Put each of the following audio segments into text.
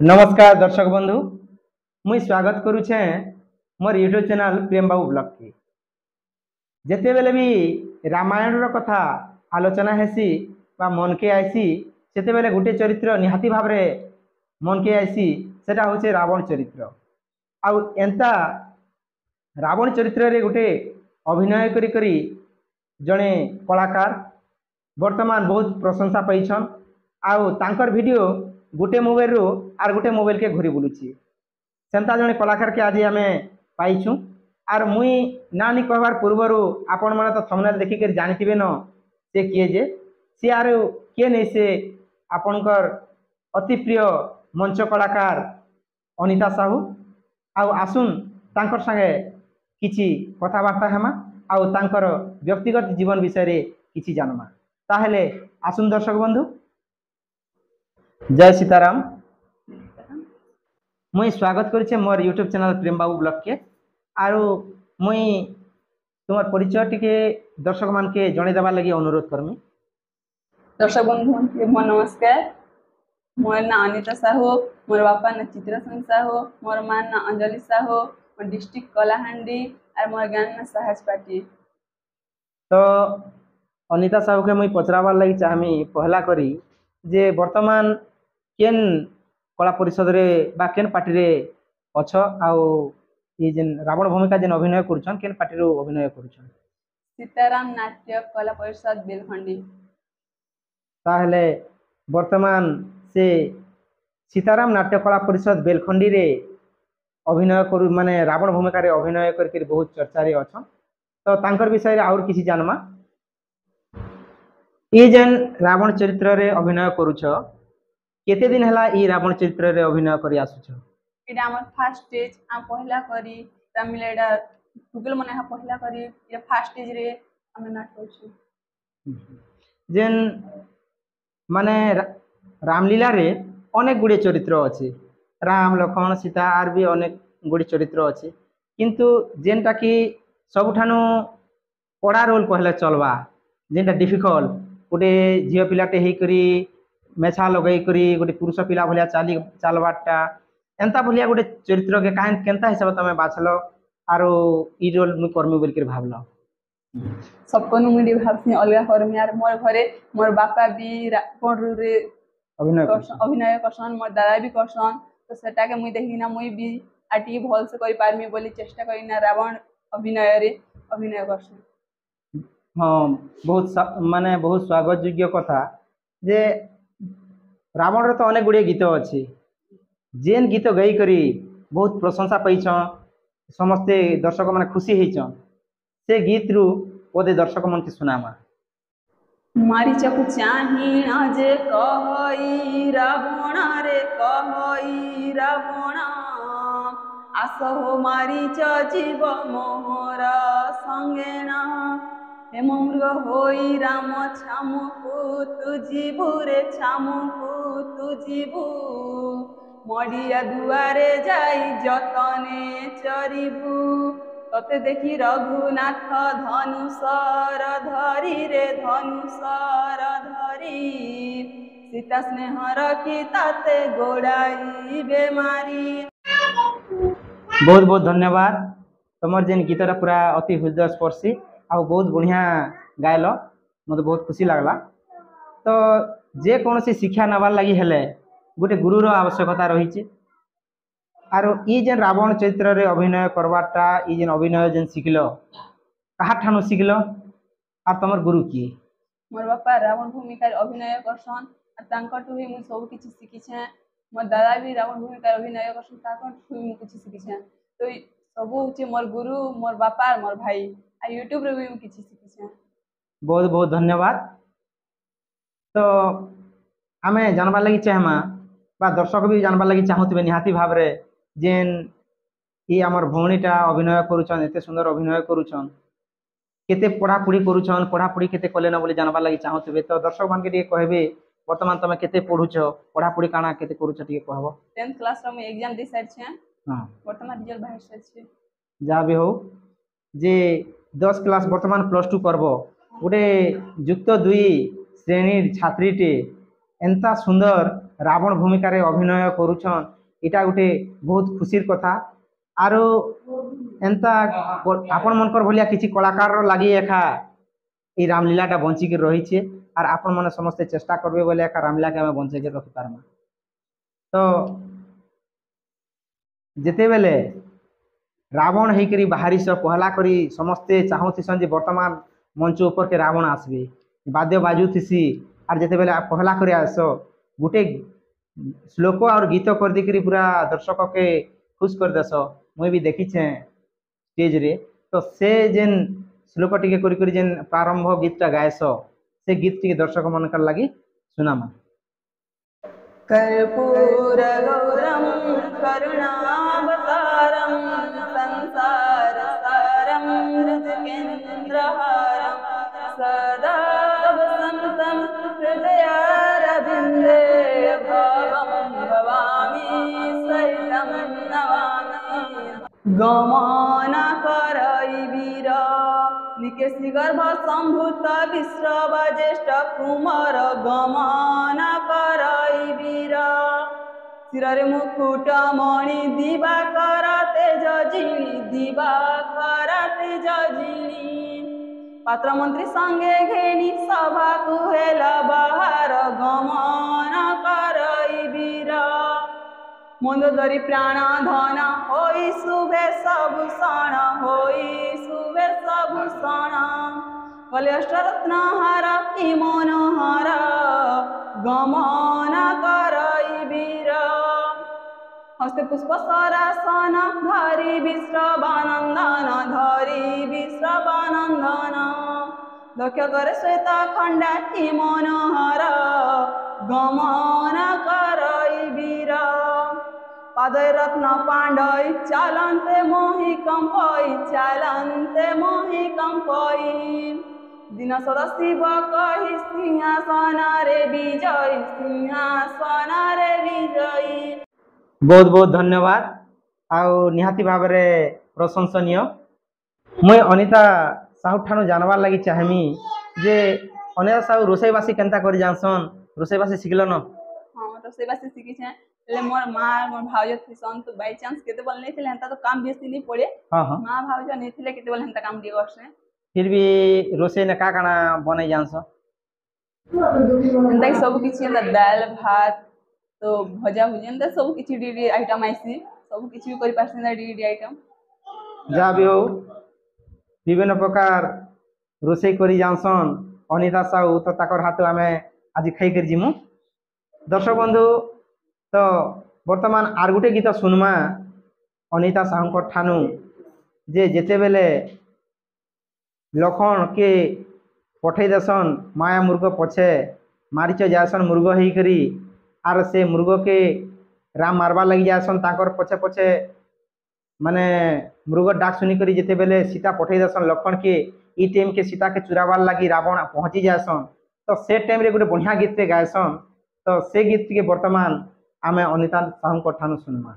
नमस्कार दर्शक बंधु, मुई स्वागत करुचे मोर यूट्यूब चैनल प्रेम बाबू ब्लॉग के। जिते बेले भी रामायण कथा आलोचना हेसी बा मन के आईसी सेते बेले गोटे चरित्र निहाती भाव रे मन के आईसी, सेटा होचे रावण चरित्र। आउ एंता रावण चरित्र रे गोटे अभिनय करी करी जड़े कलाकार वर्तमान बहुत प्रशंसा पाइछन। आउ तांकर वीडियो गोटे मोबाइल रू आर गोटे मोबाइल के घूरी बुलूची, सेंता जड़े कलाकार के आज आम पाइछू। आर मुई नानी कहबार पूर्वर आपण मैंने तो थंबनेल देखिक जानी न से किए जे सी आर किए नहीं से आपणकर अति प्रिय मंच कलाकार अनिता साहू। आउ आसुन तांकर संगे किछि कथबार्ता हेमा आउ तांकर व्यक्तिगत जीवन विषय रे किछि जानमा। ताहेले आसुन दर्शक बंधु, जय सीताराम। मुई स्वागत करुचे मोर यूट्यूब चैनल प्रेम बाबू ब्लॉग के। आरो मुई तुमार परिचय टिके दर्शक मान के जणे देवा लगी अनुरोध करमी। दर्शक बंधु मोर नमस्कार। मोर ना अनिता साहू, मोर बापा ना चित्रसेन साहू, मोर मां ना अंजलि साहू, मोर डिस्ट्रिक्ट कलाहांडी और मोर गान ना सहज पाटी। तो अनिता साहू के मुई पचराबार लगी चाहमी पहला करी जे वर्तमान केन कला परिषद रे बा केन पार्टी रे अछ, आउ ये जेन रावण भूमिका जेन अभिनय करूछन केन पार्टी रो अभिनय करूछन? सीताराम नाट्य कला परिषद बेलखंडी। ताहले वर्तमान से सीताराम नाट्य कला परिषद बेलखंडी रे अभिनय करू माने रावण भूमिका रे अभिनय करके बहुत चर्चा रे अछन। तो तांकर विषय रे और किछि जानमा। ये जेन रावण चरित्र रे अभिनय करूछ केते दिन हला ई रावण चरित्र रे अभिनय करी आसुछ? एटा हमर फर्स्ट स्टेज आ पहला करी रामलीला गूगल मने हा पहला करी ये फर्स्ट स्टेज रे हम नाटक छु। जेन माने रामलीला रे अनेक गुड़े चरित्र अच्छे, राम लक्ष्मण सीता आर भी अनेक गुड़ी चरित्र अच्छे, किंतु जेनटा कि सबुठानु कड़ा रोल कहले चलवा जेनटा डिफिकल्ट गोटे झील पिलाटे हेकरी मेछा लगे करी गोटे पुरुष पिला भलिया चाली चालवाटा एंता भलिया गोटे चरित्र के काहे केनता हिसाब तमे बाछलो आरो ई रोल मु करमी बोल के भाबलो? सबको मुझे भावसी अलगा करमी यार। मोर घरे मोर बापा भी रावण रे अभिनय करसन, मोर दादा भी करसन, तो सेटा के मुई देखिना मुई भी आटी भल से करि पारमी बोली चेष्टा करिना रावण अभिनय रे अभिनय करसन। हाँ, बहुत माने बहुत स्वागत योग्य कथा जे रावण रे तो अनेक गुड़े गीत अच्छे, जेन गीत गई करी बहुत प्रशंसा पाइछ, समस्ते दर्शक माने खुशी होइछन, से गीत रु ओदे दर्शक मन के सुनामा। मारीच को चाही आज कहई रावण रे कहई रावण आस हो मारीच जीव मोहर संगेना हेम मृग होई राम छामुकु तु जीवु रे छामुकु तु जीवु मडिया दुआरे जाई जतने चरिबु तते देखी रघुनाथ धनुषर धरी रे धनुषर धरी सीता स्नेहर की ताते गोड़ाई बेमारी। बहुत बहुत धन्यवाद। तुमर जेन गीतटा पूरा अति हृदय स्पर्शी आ बहुत बढ़िया गायल, मत बहुत खुशी लगला। तो जे कौन सी शिक्षा नबार लगी हेले गोटे गुरुर आवश्यकता रही। आरो ई जेन रावण चरित्र रे अभिनय करवाटा ई जेन अभिनय जेन शिखलो कहा ठानु शिखलो आ तमर गुरु की? मोर बापा रावण भूमिका अभिनय करसन आ तांकटु ही मु सब किछि सिखि छे। मोर दादा भी रावण भूमिका अभिनय करसन तांकटु ही मु किछि सिखि छे। तो सब होचे मोर गुरु मोर बापा मोर भाई आ यूट्यूब रे भी मु किछि सिखि छे। बहुत बहुत धन्यवाद। तो आमे जानबा लगी चाहमा बा दर्शक भी जानबा लगी चाहूतबे निहाती भाव रे जेन ई हमर भौणीटा अभिनय करूछन, एते सुंदर अभिनय करूछन, केते पढ़ापढ़ी करूछन, पढ़ापढ़ी केते कले न बोली जानबा लगी चाहूतबे। तो दर्शक मान के टिके कहबे वर्तमान तमे केते पढुछ, पढ़ापढ़ी काना केते करूछ टिके कहबो? 10th क्लास रो में एग्जाम दे साइड छे। हां, वर्तमान रिजल्ट बाहर साइड छे। जा भी हो जे 10 क्लास वर्तमान +2 करबो, गोटे युक्त 2 श्रेणी छात्रीटे एंता सुंदर रावण भूमिकार अभिनय करुछन इटा गोटे बहुत खुशीर कथा। आरो एंता आपण मनकर भलिया किसी कलाकार लगी एखा ये रामलीलाटा बंचिक रही है और आपण मैंने समस्ते चेष्टा करबे बोले एका रामलीला के आम बंचे रखी पार्मा। तो जिते बेले रावण होकर बाहरी से पहला करी समस्ते चाहूसन जे वर्तमान मंच ऊपर के रावण आसबे बाद्य बाजुसी और जिते बेले पहला कर आस गोटे श्लोक और गीत कर दी पूरा दर्शक के खुश कर देस मुई भी देखीचे स्टेज रे। तो से जेन श्लोक टिके करी जेन प्रारंभ गीतटा गायस से गीत टिके दर्शक मन लगी सुनामा। कर्पूर गौरम करुणावतारम संसार सारम हृदकेन्द्रहारम सदा वसन्तं हृदयारविन्दे भावं भवामि सहितं नमामि। गमन करई वीर निकेशी गर्भ संभूत विश्रव ज्येष्ठ कुमार गमन करई वीर शिरे मुकुट मणि दिवाकर तेज जिणी दिवाकर तेज जिणी पात्र मंत्री संगे घेनी सभा कुहेला बाहर गमन करई वीर मंद धरी प्राण धन होई शुभे सबूषण होई शुभे सबूषण कलेष्ट रत्नहार कि मनोहर गमन करई वीर हस्ते पुष्प सरासन धरी विश्रवानंदन धरी विश्रवानंदन दक्ष करे श्वेत खंडा कि मनोहर गमन करई वीर पादय रत्न पांडई चालन्ते मोहि कंपई चालन्ते मोहि कंपई दिन सदा शिव कही सिंहासन रे विजयी सिंहासन रे विजयी। बहुत बहुत धन्यवाद आउ निहाती भाव में प्रशंसनीय। मुई अनिता साहू ठानु जानवार लगी चाहमी जे अनिता साहू रोषेईबासी केनता कर जानसन रोषेईबासी शिखल न? हाँ रोषेईबासी शिखी छे मोर माँ मोर भाउज थिसन तो बाय चांस केते बोल नहीं थिले हंता तो काम बेसी नहीं पड़े। हां हां माँ भाउज नहीं थिले केते बोल हंता काम दिए करसे फिर भी रोषेई ने का काना बनै जानस? हंता सब किछि हंता दाल भात तो भजा भुजी हंता सब किछि डी आइटम आइसी सब किछि भी करि पारसे डी आइटम जा भी हो विभिन्न प्रकार रोषेई करी जानसन अनिता साहू। तो ताकर हाथ आमे आज खाई कर जिमु। दर्शक बंधु तो वर्तमान आर गुटे गीत सुनमा अनिता साहू ठानु जे जेते बेले लखन के पठे देसन माया मुर्ग पछे मारिच जासन मुर्ग ही करी आर से मुर्ग के राम मारवा लगी जासन ताकर पछे पछे माने मृग डाक सुनी करी जेते बेले सीता पठे देसन लखन के ई टाइम के सीता के चुरावार लगी रावण पहुंची जासन। तो से टाइम रे गोटे बढ़िया गीत रे गायसन। तो से गीत के वर्तमान आमे अनिता साहू ठानु सुनमा।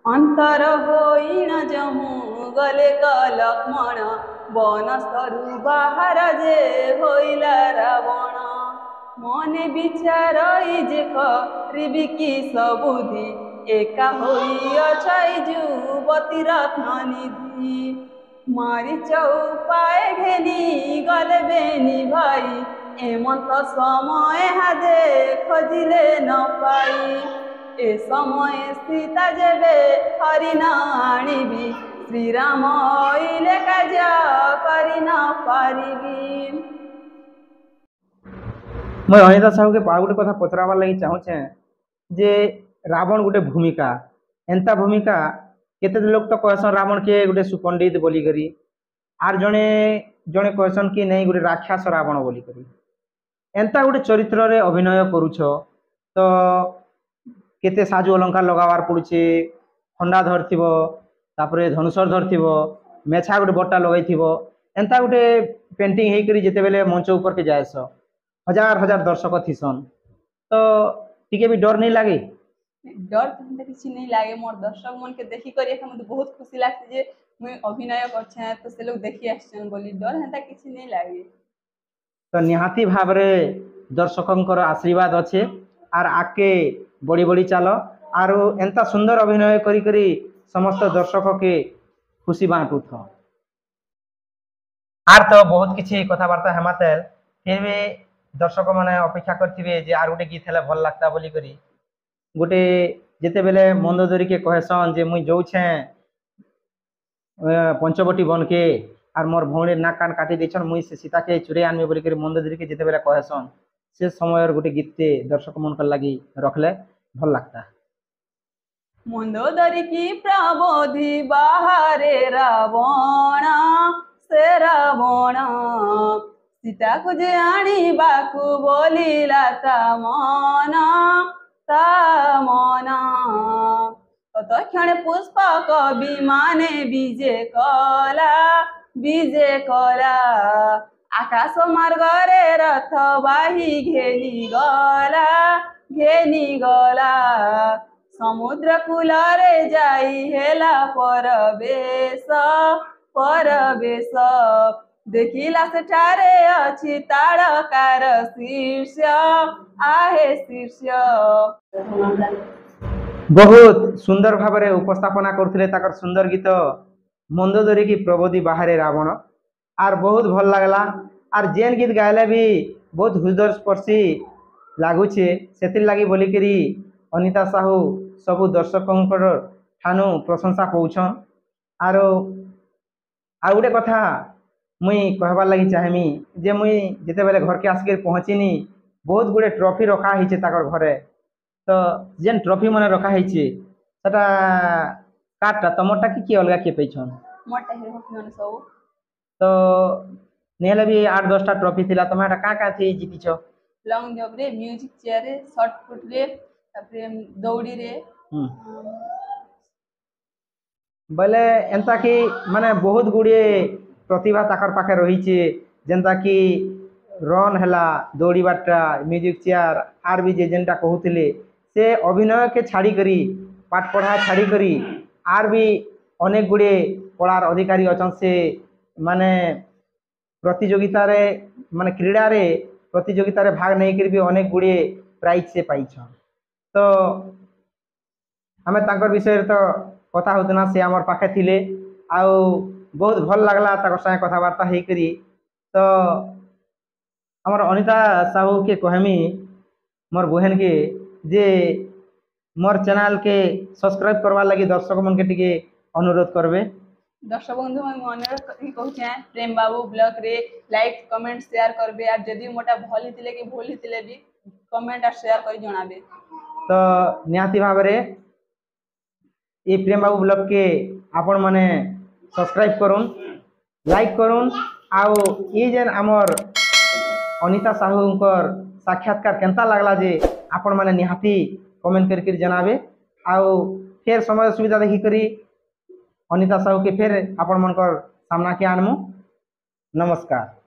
अंतर होई न जमु गले का लक्ष्मण वन सरु बाहर जे होइला रावण मने विचारई जे करिबि कि सबुधि एका होई अछै जुवती रत्न निधि मारी चौपाए घेनी गले बेनी भाई एमंत समय हादे खोजिले न पाई ए समय सीता जेबे हरिण आनिबी श्रीराम आइले काज करि न पारिबी। मैं अनिता साहू के गोटे कथा पचरावार लगी चाहूचे जे रावण गोटे भूमिका एंता भूमिका केते लोग तो कहसन रावण के गोटे सुपंडित बोली करी आर जने जने कहसन कि नहीं गोटे राक्षस रावण बोली करी एंता गोटे चरित्र रे अभिनय करूछ तो केते साजु अलंकार लगावार पड़ुछे खंडा धरथिबो तापरे धनुषर धरथिबो मेछा गोटे बट्टा लगैथिबो एंता गोटे पेंटिंग हेई करी जेते बेले मंच ऊपर के जायस हजार हजार दर्शक थिसन तो टिके भी डर नहीं लागे? डर तो हमते किसी नहीं लागे मोर दर्शक मन के देखी करी मुझे बहुत खुशी लागছে जे मैं अभिनय करछे तो से लोग देखी आछन बोली डर हंता किसी नहीं लागे। तो निहाती भाव रे दर्शकंकर आशीर्वाद अच्छे आर आगे बढ़ी बढ़ी चल आर एंता सुंदर अभिनय करी करी समस्त दर्शक के खुशी बांटू था आर तो बहुत किसी कथबार्ता हेमाते फिर भी दर्शक मैंने अपेक्षा करथिबे जे आर गोटे गीत हेले भल लागता बोली करी गोटे जेते बेले मंदोदरी के कहसन जे मुई जाऊछे पंचवटी बन के आर मोर भौणी नाक कान काटी देछन मुई से सीता के चुरे आनबे बोली करी मंदोदरी के जेते बेले कहसन से समय गोटे गीत दर्शक मन कर लगी रखले भल लागता मंदोदरी की प्रबोधि बाहरे रावण से रावण सीता को जे आनी बाकू बोलिला ता मन तत्क्षणे पुष्पक विमाने विजे कला आकाश मार्ग रे रथ बाही घेनी गला समुद्र कूल रे जाई हेला परवेश देखिला सेठारे अछि तारकार शीर्ष आहे शीर्ष बहुत सुंदर भाव उपस्थापना करथिले ताकर सुंदर गीत मंदोदरी की प्रबोधि बाहरे रावण आर बहुत भल लगला आर जेन गीत गायले भी बहुत हृदय स्पर्शी लगुचे से लगी बोलिकी अनिता साहू सबू दर्शकों ठानु प्रशंसा पाउछन आर आ गोटे कथा मुई कहबार लगी चाहमी जे मुई जिते बेले घर के आसिक पहुँचीनी बहुत गुड़े ट्रॉफी रखा है ताकर घरे तो जेन ट्रॉफी मन रखा है सेटा काटा तमरटा कि अलगा किए पैछन मोटा हिरो मन सब तो नेले भी 8-10टा ट्रॉफी थिला तमे एटा का थी जीतिछ लॉन्ग जंप रे म्यूजिक चेयर रे शॉर्ट पुट रे तापरे दौड़ी रे बोले एंता कि माने बहुत गुड़िए प्रतिभा ताकर पाखे रही जेनता कि रन हैला दौड़ाटा म्यूजिक चेयर आर भी जेनटा कहूले से अभिनय के छाड़ी करी पाठ पढ़ा छाड़ी करी आर भी अनेक गुड़े कलार अधिकारी अच्छा से माने प्रतियोगिता रे माने क्रीड़ा रे प्रतियोगिता रे भाग नहीं कर भी अनेक गुड़े प्राइज से पाई तो हमें तांकर विषय तो कथा होतना से आमर पाखे थिले आउ बहुत भल लगला ताकर संगे कथबार्ता हो करी तो आमर अनिता साहू के कहमी मोर बहन के जे मोर चैनल के सब्सक्राइब करवा लगी दर्शक मन के टिके अनुरोध करबे दर्शक बंधु मैं अनुरोध कहूँ प्रेम बाबू ब्लॉग रे लाइक कमेंट शेयर करबे और जदि मोटा भल हितिले कि भूल हितिले भी कमेंट और शेयर कर जणाबे तो निहाती भाव रे ये प्रेम बाबू ब्लॉग के आपण माने सब्सक्राइब करुन लाइक करुन आउ ये जेन आमर अनिता साहूंकर साक्षात्कार केनता लगला जे आपण माने निहाती कमेंट करके जनाबे आउ फिर समय सुविधा देखी करी अनिता साहू के फिर आपण मनकर सामना के आनमु नमस्कार।